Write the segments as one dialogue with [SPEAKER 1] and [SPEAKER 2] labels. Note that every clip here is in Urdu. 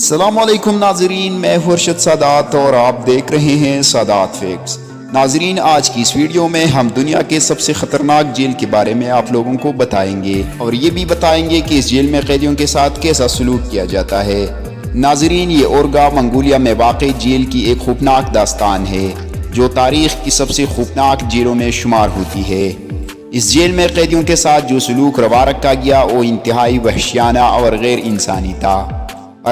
[SPEAKER 1] السلام علیکم ناظرین، میں خورشید سادات اور آپ دیکھ رہے ہیں سادات فیکٹس۔ ناظرین، آج کی اس ویڈیو میں ہم دنیا کے سب سے خطرناک جیل کے بارے میں آپ لوگوں کو بتائیں گے اور یہ بھی بتائیں گے کہ اس جیل میں قیدیوں کے ساتھ کیسا سلوک کیا جاتا ہے۔ ناظرین، یہ اورگا منگولیا میں واقع جیل کی ایک خوفناک داستان ہے جو تاریخ کی سب سے خوفناک جیلوں میں شمار ہوتی ہے۔ اس جیل میں قیدیوں کے ساتھ جو سلوک روا رکھا گیا وہ انتہائی وحشیانہ اور غیر انسانی تھا۔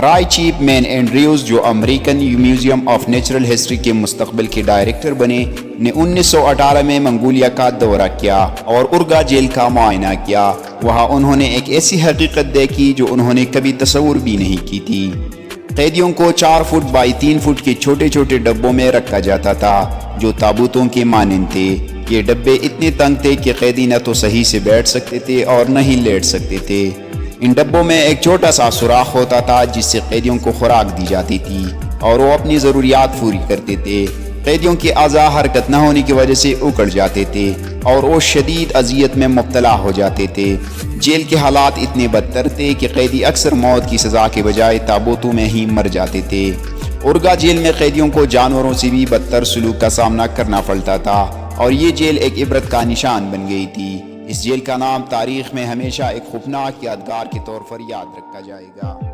[SPEAKER 1] رائے چیپ مین اینڈریوز، جو American museum of natural history کے مستقبل کے ڈائریکٹر بنے، نے 1918 میں منگولیا کا دورہ کیا اور اورگا جیل کا معائنہ کیا۔ وہاں انہوں نے ایک ایسی حقیقت دیکھی جو انہوں نے کبھی تصور بھی نہیں کی تھی۔ قیدیوں کو 4 فٹ بائی 3 فٹ کے چھوٹے چھوٹے ڈبوں میں رکھا جاتا تھا جو تابوتوں کے مانند تھے۔ یہ ڈبے اتنے تنگ تھے کہ قیدی نہ تو صحیح سے بیٹھ سکتے تھے اور نہ ہی لیٹ سکتے تھے۔ ان ڈبوں میں ایک چھوٹا سا سوراخ ہوتا تھا جس سے قیدیوں کو خوراک دی جاتی تھی اور وہ اپنی ضروریات پوری کرتے تھے۔ قیدیوں کے اعضاء حرکت نہ ہونے کی وجہ سے اکڑ جاتے تھے اور وہ شدید اذیت میں مبتلا ہو جاتے تھے۔ جیل کے حالات اتنے بدتر تھے کہ قیدی اکثر موت کی سزا کے بجائے تابوتوں میں ہی مر جاتے تھے۔ اورگا جیل میں قیدیوں کو جانوروں سے بھی بدتر سلوک کا سامنا کرنا پڑتا تھا اور یہ جیل ایک عبرت کا نشان بن گئی تھی۔ اس جیل کا نام تاریخ میں ہمیشہ ایک خوفناک یادگار کے طور پر یاد رکھا جائے گا۔